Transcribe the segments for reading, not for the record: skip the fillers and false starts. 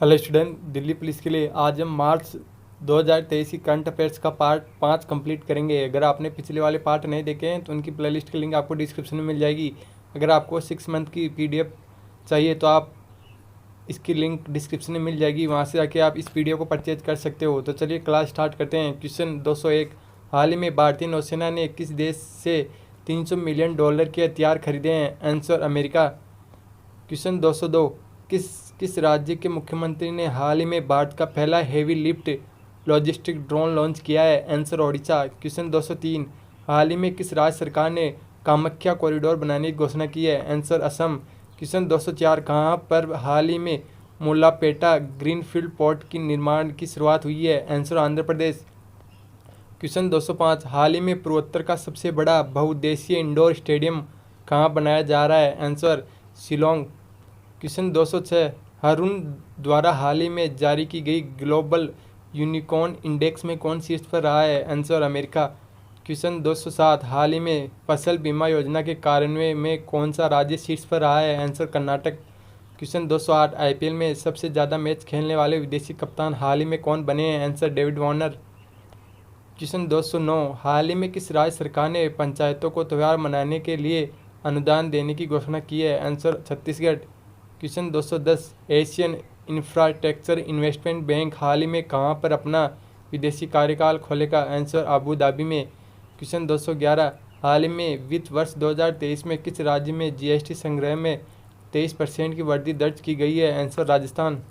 Hello student, Delhi police के लिए आज हम मार्च 2023 की करंट अफेयर्स का पार्ट 5 कंप्लीट करेंगे। अगर आपने पिछले वाले पार्ट नहीं देखे हैं तो उनकी प्लेलिस्ट की लिंक आपको डिस्क्रिप्शन में मिल जाएगी। अगर आपको 6 मंथ की पीडीएफ चाहिए तो आप इसकी लिंक डिस्क्रिप्शन में मिल जाएगी, वहाँ से जाके आप इस पीडीएफ को परचेज कर सकते हो। तो चलिए क्लास स्टार्ट करते हैं। क्वेश्चन 201, हाल ही में भारतीय नौसेना ने किस देश से $300 मिलियन के हथियार खरीदे हैं? Answer America. क्वेश्चन 202, किस किस राज्य के मुख्यमंत्री ने हाल ही में भारत का पहला heavy lift logistic drone launch किया है? आंसर ओडिशा। क्वेश्चन 203, हाल ही में किस राज्य सरकार ने कामाख्या कॉरिडोर बनाने की घोषणा की है? आंसर असम। क्वेश्चन 204, कहाँ पर हाल ही में मुल्लापेटा ग्रीनफील्ड पोर्ट की निर्माण की शुरुआत हुई है? आंसर आंध्र प्रदेश। क्वेश्चन 205, हाल ही में पूर्वोत्तर का सबसे बड़ा बहुउद्देशीय इंडोर स्टेडियम कहाँ बनाया जा रहा है? आंसर शिलोंग। क्वेश्चन 206, हारून द्वारा हाल ही में जारी की गई ग्लोबल यूनिकॉर्न इंडेक्स में कौन शीर्ष पर रहा है? Answer America. क्वेश्चन 207, हाल ही में फसल बीमा योजना के कार्यान्वयन में कौन सा राज्य शीर्ष पर रहा है? आंसर कर्नाटक। क्वेश्चन 208, आईपीएल में सबसे ज़्यादा मैच खेलने वाले विदेशी कप्तान हाल ही में कौन बने हैं? Answer David Warner. क्वेश्चन 209, हाल ही में किस राज्य सरकार ने पंचायतों को त्यौहार मनाने के लिए अनुदान देने की घोषणा की है? Answer Chhattisgarh. Question 210, Asian infrastructure investment bank हाल ही में कहाँ पर अपना विदेशी कार्यकाल खोलेगा? आंसर अबू धाबी में। क्वेश्चन 211, हाल ही में वित्त वर्ष 2023 में किस राज्य में जीएसटी संग्रह में 23% की वृद्धि दर्ज की गई है? आंसर राजस्थान।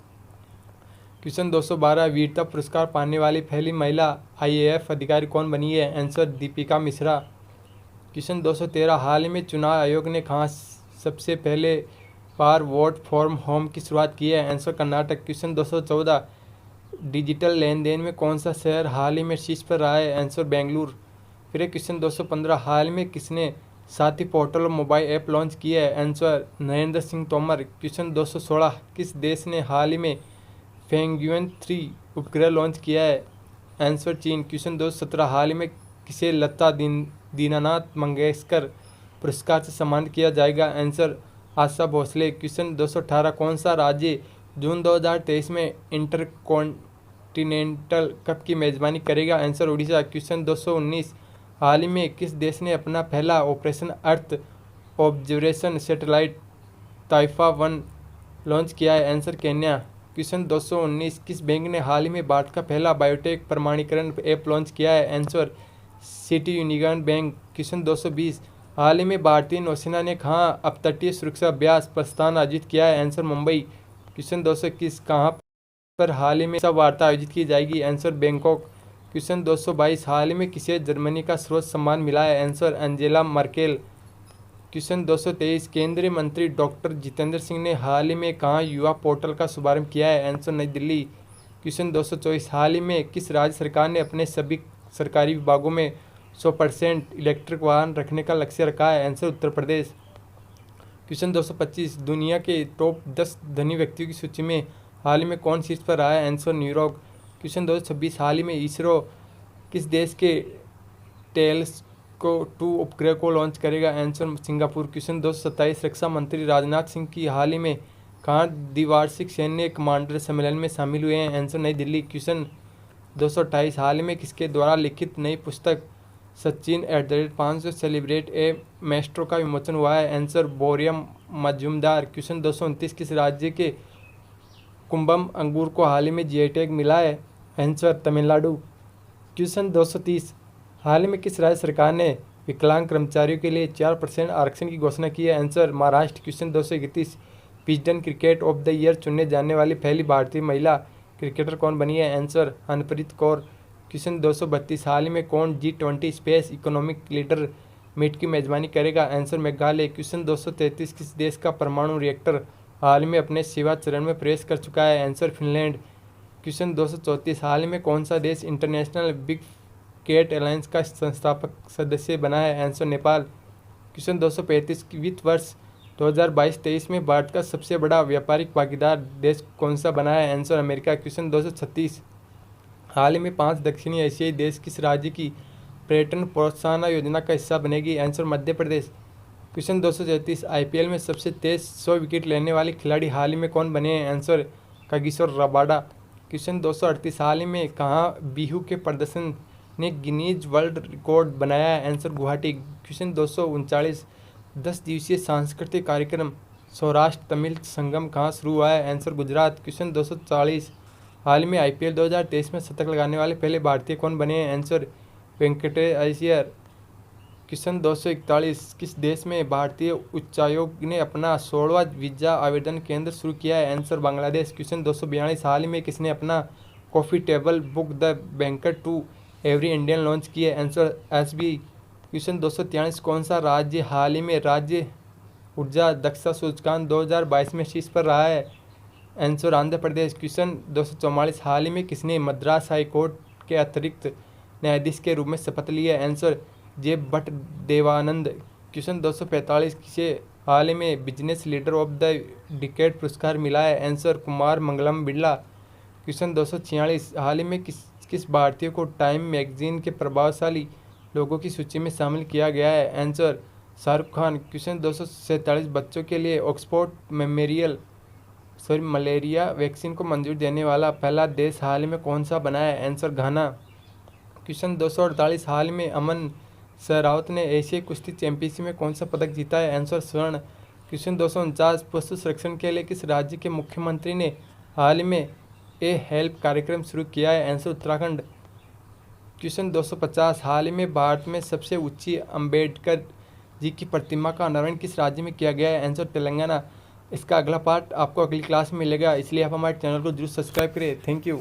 क्वेश्चन 212, वीरता पुरस्कार पाने वाली पहली महिला आईएएफ अधिकारी कौन बनी है? आंसर दीपिका मिश्रा। क्वेश्चन 213, हाल ही में चुनाव आयोग ने कहाँ सबसे पहले बार वोट फ्रॉम होम की शुरुआत की है? आंसर कर्नाटक। क्वेश्चन 214, डिजिटल लेन देन में कौन सा शहर हाल ही में शीर्ष पर रहा है? आंसर बेंगलुरु। फिर क्वेश्चन 215, हाल ही में किसने साथी पोर्टल और मोबाइल ऐप लॉन्च किया है? आंसर नरेंद्र सिंह तोमर। क्वेश्चन 216, किस देश ने हाल ही में फेंगयुएन 3 उपग्रह लॉन्च किया है? आंसर चीन। क्वेश्चन 217, हाल ही में किसे लता दीनानाथ मंगेशकर पुरस्कार से सम्मानित किया जाएगा? आंसर आशा भोसले। क्वेश्चन 218, कौन सा राज्य जून 2023 में इंटर कॉन्टिनेंटल कप की मेजबानी करेगा? आंसर उड़ीसा। क्वेश्चन 219, हाल ही में किस देश ने अपना पहला operation earth observation satellite Taifa 1 launch किया है? Answer Kenya. क्वेश्चन 219, किस बैंक ने हाल ही में भारत का पहला बायोटेक प्रमाणीकरण ऐप लॉन्च किया है? Answer city union bank. Question 220, हाल ही में भारतीय नौसेना ने कहाँ अपतटीय सुरक्षा अभ्यास प्रस्थान आयोजित किया है? आंसर मुंबई। क्वेश्चन 221, कहाँ पर हाल ही में सब वार्ता आयोजित की जाएगी? Answer Bangkok. क्वेश्चन 222, हाल ही में किसे जर्मनी का सर्वोच्च सम्मान मिला है? Answer Angela Merkel. क्वेश्चन 223, केंद्रीय मंत्री डॉक्टर जितेंद्र सिंह ने हाल ही में कहाँ युवा पोर्टल का शुभारंभ किया है? आंसर नई दिल्ली। क्वेश्चन 224, हाल ही में किस राज्य सरकार ने अपने सभी सरकारी विभागों में 100% इलेक्ट्रिक वाहन रखने का लक्ष्य रखा है? आंसर उत्तर प्रदेश। क्वेश्चन 225, दुनिया के टॉप 10 धनी व्यक्तियों की सूची में हाल ही में कौन शीर्ष पर रहा है? Answer New York. क्वेश्चन 226, हाल ही में इसरो किस देश के टेल्सको 2 उपग्रह को लॉन्च करेगा? Answer Singapore. क्वेश्चन 227, रक्षा मंत्री राजनाथ सिंह की हाल ही में कहाँ द्विवार्षिक सैन्य कमांडर सम्मेलन में शामिल हुए हैं? आंसर नई दिल्ली। क्वेश्चन 228, हाल ही में किसके द्वारा लिखित नई पुस्तक सचिन @ सेलिब्रेट ए मेस्ट्रो का विमोचन हुआ है? Answer bohrium Majumdar. क्वेश्चन 229, किस राज्य के कुंभम अंगूर को हाल ही में जीआई टैग मिला है? आंसर तमिलनाडु। क्वेश्चन 230, हाल ही में किस राज्य सरकार ने विकलांग कर्मचारियों के लिए 4% आरक्षण की घोषणा की है? Answer Maharashtra. Question 231, Wisden cricket of the year चुनने जाने वाली पहली भारतीय महिला क्रिकेटर कौन बनी है? आंसर हरप्रीत कौर। क्वेश्चन 232, हाल ही में कौन G20 space economic leader meet की मेजबानी करेगा? आंसर मेघालय। क्वेश्चन 233, किस देश का परमाणु रिएक्टर हाल ही में अपने सेवा चरण में प्रवेश कर चुका है? Answer Finland. क्वेश्चन 234, हाल ही में कौन सा देश इंटरनेशनल बिग कैट अलायंस का संस्थापक सदस्य बना है? आंसर नेपाल। क्वेश्चन 235, वित्त वर्ष 2022-23 में भारत का सबसे बड़ा व्यापारिक भागीदार देश कौन सा बना है? Answer America. क्वेश्चन 236, हाल ही में 5 दक्षिणी एशियाई देश किस राज्य की पर्यटन प्रोत्साहन योजना का हिस्सा बनेगी? Answer Madhya Pradesh. Question 233, IPL में सबसे तेज 100 विकेट लेने वाले खिलाड़ी हाल ही में कौन बने हैं? Answer Kagiso Rabada. क्वेश्चन 238 हाल ही में कहाँ बिहू के प्रदर्शन ने गिनीज वर्ल्ड रिकॉर्ड बनाया है? आंसर गुवाहाटी। क्वेश्चन 239 10 दिवसीय सांस्कृतिक कार्यक्रम सौराष्ट्र तमिल संगम कहाँ शुरू हुआ है? आंसर गुजरात। क्वेश्चन 240 हाल में IPL 2023 में शतक लगाने वाले पहले भारतीय कौन बने हैं? आंसर वेंकटेश अय्यर। क्वेश्चन 241 किस देश में भारतीय उच्चायोग ने अपना 16वां वीज़ा आवेदन केंद्र शुरू किया है? आंसर बांग्लादेश। क्वेश्चन 242 हाल ही में किसने अपना coffee table book the banker to every Indian launch की है? Answer SBI। क्वेश्चन 243 कौन सा राज्य हाल ही में राज्य ऊर्जा दक्षता सूचकांक 2022 में शीर्ष पर रहा है? आंसर आंध्र प्रदेश। क्वेश्चन 244 हाल ही में किसने मद्रास हाई कोर्ट के अतिरिक्त न्यायाधीश के रूप में शपथ ली है? आंसर जेब भट्ट देवानंद। क्वेश्चन 245 किसे हाल ही में business leader of the decade पुरस्कार मिला है? आंसर कुमार मंगलम बिरला। क्वेश्चन 246 हाल ही में किस भारतीय को टाइम मैगजीन के प्रभावशाली लोगों की सूची में शामिल किया गया है? आंसर शाहरुख खान। क्वेश्चन 247 बच्चों के लिए ऑक्सफोर्ड मलेरिया वैक्सीन को मंजूरी देने वाला पहला देश हाल ही में कौन सा बना है? आंसर घाना। क्वेश्चन 248 हाल में अमन सहरावत ने एशियाई कुश्ती चैंपियनशिप में कौन सा पदक जीता है? आंसर स्वर्ण। क्वेश्चन 249 पशु संरक्षण के लिए किस राज्य के मुख्यमंत्री ने हाल ही में हेल्प कार्यक्रम शुरू किया है? आंसर उत्तराखंड। क्वेश्चन 250 हाल ही में भारत में सबसे ऊंची अंबेडकर जी की प्रतिमा का अनावरण किस राज्य में किया गया है? आंसर तेलंगाना। इसका अगला पार्ट आपको अगली क्लास में मिलेगा, इसलिए आप हमारे चैनल को जरूर सब्सक्राइब करें। Thank you.